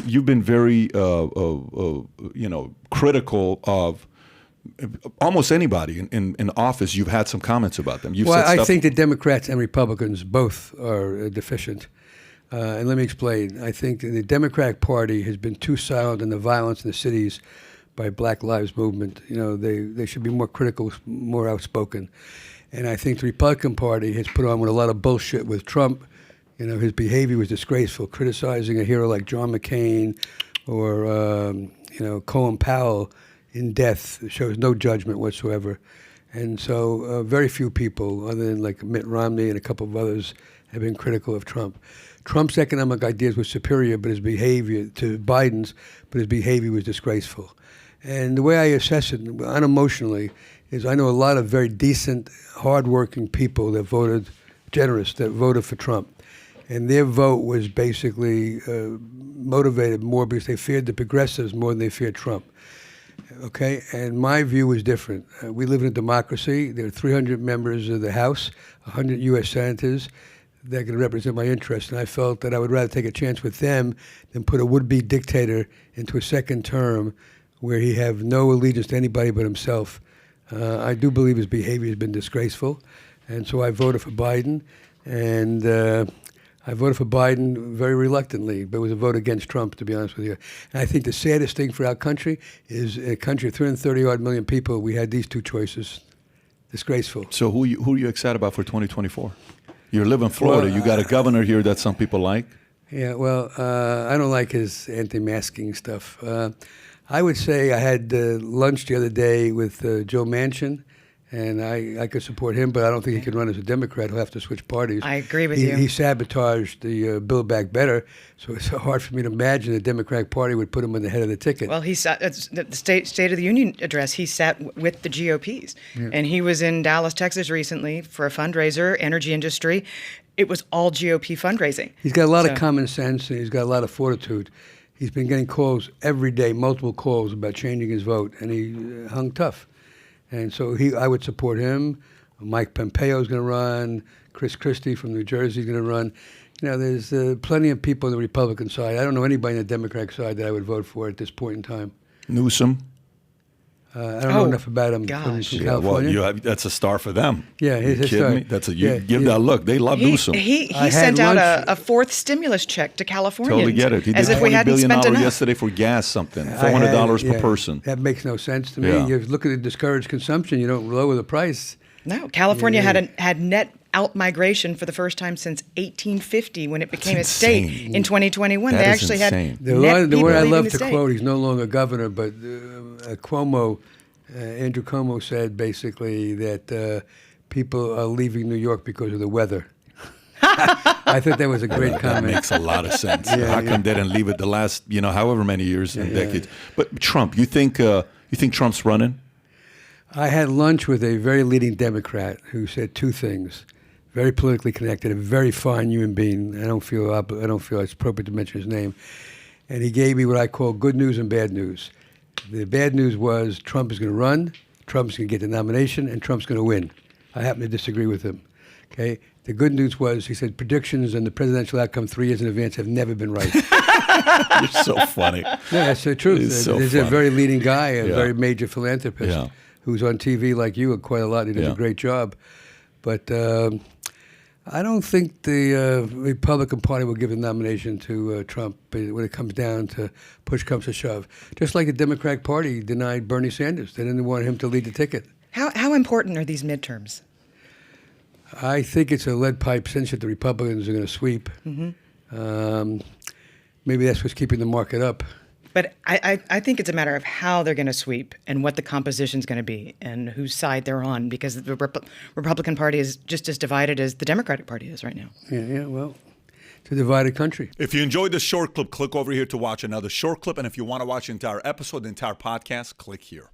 you've been very, critical of almost anybody in office. You've had some comments about them. You've said stuff. I think the Democrats and Republicans both are deficient. And let me explain. I think the Democratic Party has been too silent on the violence in the cities by Black Lives Movement. They should be more critical, more outspoken. And I think the Republican Party has put on with a lot of bullshit with Trump. His behavior was disgraceful, criticizing a hero like John McCain or, Colin Powell in death. Shows no judgment whatsoever. And so very few people, other than like Mitt Romney and a couple of others, have been critical of Trump. Trump's economic ideas were superior, but his behavior to Biden's, but his behavior was disgraceful. And the way I assess it unemotionally is I know a lot of very decent, hardworking people that voted for Trump. And their vote was basically motivated more because they feared the progressives more than they feared Trump. Okay, and my view was different. We live in a democracy. There are 300 members of the House, 100 U.S. senators that can represent my interests, and I felt that I would rather take a chance with them than put a would-be dictator into a second term where he have no allegiance to anybody but himself. I do believe his behavior has been disgraceful, and so I voted for Biden, and I voted for Biden very reluctantly, but it was a vote against Trump, to be honest with you. And I think the saddest thing for our country is a country of 330-odd million people, we had these two choices. Disgraceful. So who are you excited about for 2024? You live in Florida. You got a governor here that some people like. Yeah, well, I don't like his anti-masking stuff. I would say I had lunch the other day with Joe Manchin, and I could support him, but I don't think he can run as a Democrat. He'll have to switch parties. I agree with you. He sabotaged the Build Back Better, so it's hard for me to imagine the Democratic Party would put him on the head of the ticket. Well, he sat the State of the Union address. He sat with the GOPs, and he was in Dallas, Texas recently for a fundraiser, energy industry. It was all GOP fundraising. He's got a lot of common sense, and he's got a lot of fortitude. He's been getting calls every day, multiple calls about changing his vote, and he hung tough. And so I would support him. Mike Pompeo is going to run. Chris Christie from New Jersey is going to run. There's plenty of people on the Republican side. I don't know anybody on the Democratic side that I would vote for at this point in time. Newsom? I don't know enough about him from California. Well, that's a star for them. Yeah, he's a star. Me? Give that look. They love Newsom. He sent out a fourth stimulus check to Californians. Totally get it. He as did if we hadn't spent $20 billion enough yesterday for gas something, $400 per person. That makes no sense to me. Yeah. You look at the discouraged consumption. You don't lower the price. No, California had net out-migration for the first time since 1850 when it became a state in 2021. That they is actually insane. had The one I love to quote, he's no longer governor, but Andrew Cuomo said basically that people are leaving New York because of the weather. I thought that was a great comment. That makes a lot of sense. How come they didn't leave it the last, however many years and decades? But Trump, you think Trump's running? I had lunch with a very leading Democrat who said two things. Very politically connected, a very fine human being. I don't feel it's appropriate to mention his name. And he gave me what I call good news and bad news. The bad news was Trump is going to run, Trump's going to get the nomination, and Trump's going to win. I happen to disagree with him. Okay. The good news was he said predictions and the presidential outcome 3 years in advance have never been right. You're so funny. Yeah, that's the truth. He's a very leading guy, a very major philanthropist who's on TV like you quite a lot. He does a great job. But I don't think the Republican Party will give the nomination to Trump when it comes down to push comes to shove. Just like the Democratic Party denied Bernie Sanders. They didn't want him to lead the ticket. How important are these midterms? I think it's a lead pipe cinch that the Republicans are going to sweep. Mm-hmm. Maybe that's what's keeping the market up. But I think it's a matter of how they're going to sweep and what the composition's going to be and whose side they're on, because the Republican Party is just as divided as the Democratic Party is right now. Yeah, well, it's a divided country. If you enjoyed this short clip, click over here to watch another short clip. And if you want to watch the entire episode, the entire podcast, click here.